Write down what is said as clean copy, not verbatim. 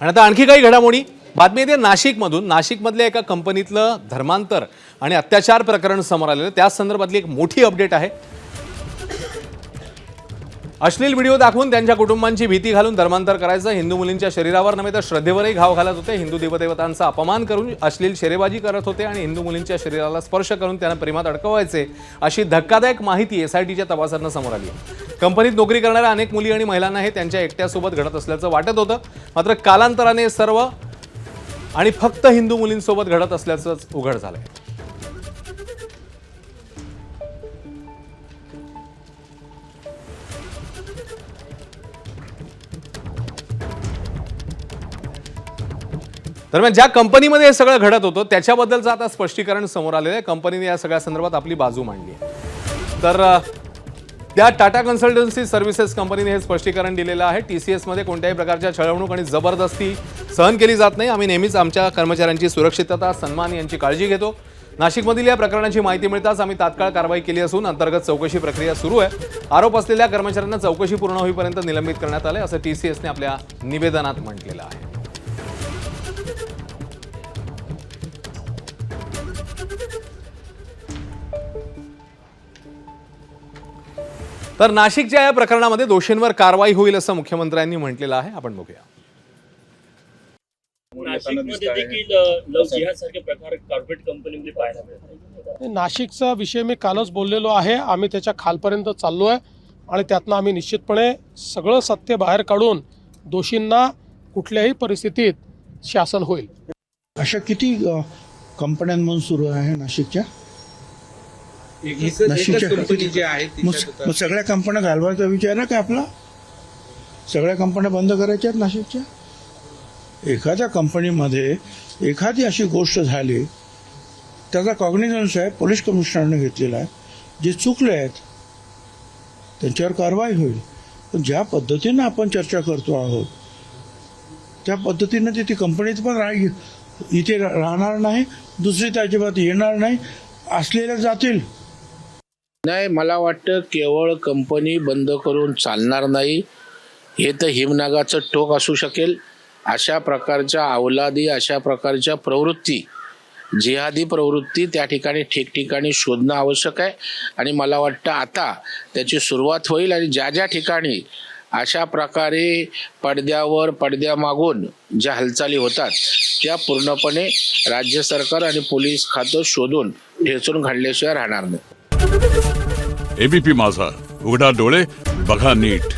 आणि आता आणखी काही घडामोडी बातमी येते नाशिकमधून। नाशिकमधल्या एका कंपनीतलं धर्मांतर आणि अत्याचार प्रकरण समोर आलेलं, त्या संदर्भातली एक मोठी अपडेट आहे। अश्लील व्हिडिओ दाखवून त्यांच्या कुटुंबांची भीती घालून धर्मांतर करायचं, हिंदू मुलींच्या शरीरावर नव्हे तर श्रद्धेवरही घाव घालत होते, हिंदू देवदेवतांचा अपमान करून अश्लील शेरेबाजी करत होते आणि हिंदू मुलींच्या शरीराला स्पर्श करून त्यांना प्रेमात अडकवायचे, अशी धक्कादायक माहिती एसआयटीच्या तपासातून समोर आली आहे। कंपनीत नोकरी करणाऱ्या अनेक मुली आणि महिलांना हे त्यांच्या एकट्यासोबत घडत असल्याचं वाटत होतं, मात्र कालांतराने सर्व आणि फक्त हिंदू मुलींसोबत घडत असल्याचं उघड झालंय। दरम्यान ज्या कंपनीमध्ये हे सगळं घडत होतं त्याच्याबद्दलचं आता स्पष्टीकरण समोर आलेलं आहे। कंपनीने या सगळ्या संदर्भात आपली बाजू मांडली आहे। तर त्या टाटा कन्सल्टन्सी सर्व्हिसेस कंपनीने हे स्पष्टीकरण दिलेलं आहे। टीसीएस मध्ये कोणत्याही प्रकारच्या छळवणूक आणि जबरदस्ती सहन केली जात नाही। आम्ही नेहमीच आमच्या कर्मचाऱ्यांची सुरक्षितता, सन्मान यांची काळजी घेतो। नाशिकमधील या प्रकरणाची माहिती मिळताच आम्ही तात्काळ कारवाई केली असून अंतर्गत चौकशी प्रक्रिया सुरू आहे। आरोप असलेल्या कर्मचाऱ्यांना चौकशी पूर्ण होईपर्यंत निलंबित करण्यात आले, असं टीसीएसने आपल्या निवेदनात म्हटलेलं आहे। तर नाशिकच्या या प्रकरणामध्ये दोषींवर कारवाई होईल असं मुख्यमंत्र्यांनी म्हटलेलं आहे। आपण बघूया। नाशिकमध्ये देखील लव जिहाद सारखे प्रकार कॉर्पोरेट कंपनीमध्ये पाहायला मिळतात। नाशिकचा विषय मी कालच बोललेलो आहे। आम्ही त्याच्या खालपर्यंत चाललो आहे आणि त्यातनं आम्ही निश्चितपणे सगळं सत्य बाहेर काढून दोषींना कुठल्याही परिस्थितीत शासन होईल। अशा किती कंपन्यांमधून सुरू आहे नाशिकच्या? कंपनी जी आहे मग सगळ्या कंपन्या घालवायचा विचार आहे का आपला? सगळ्या कंपन्या बंद करायच्या आहेत नाशिकच्या? एखाद्या कंपनीमध्ये एखादी अशी गोष्ट झाली, त्याचा कॉग्निझन्स आहे, पोलीस कमिशनरने घेतलेला आहे, जे चुकले आहेत त्यांच्यावर कारवाई होईल। पण ज्या पद्धतीनं आपण चर्चा करतो आहोत त्या पद्धतीनं ती कंपनीत पण इथे राहणार नाही, दुसरी अजिबात येणार नाही, असलेल्या जातील। नाही, मला वाटतं केवळ कंपनी बंद करून चालणार नाही, हे तर हिमनागाचं टोक असू शकेल। अशा प्रकारच्या अवलादी, अशा प्रकारच्या प्रवृत्ती, जिहादी प्रवृत्ती त्या ठिकाणी ठिकठिकाणी शोधणं आवश्यक आहे आणि मला वाटतं आता त्याची सुरुवात होईल। आणि ज्या ज्या ठिकाणी अशा प्रकारे पडद्यामागून ज्या हालचाली होतात त्या पूर्णपणे राज्य सरकार आणि पोलीस खातं शोधून ठेचून घालल्याशिवाय राहणार नाही। एबीपी माझा, उघडा डोळे बघा नीट।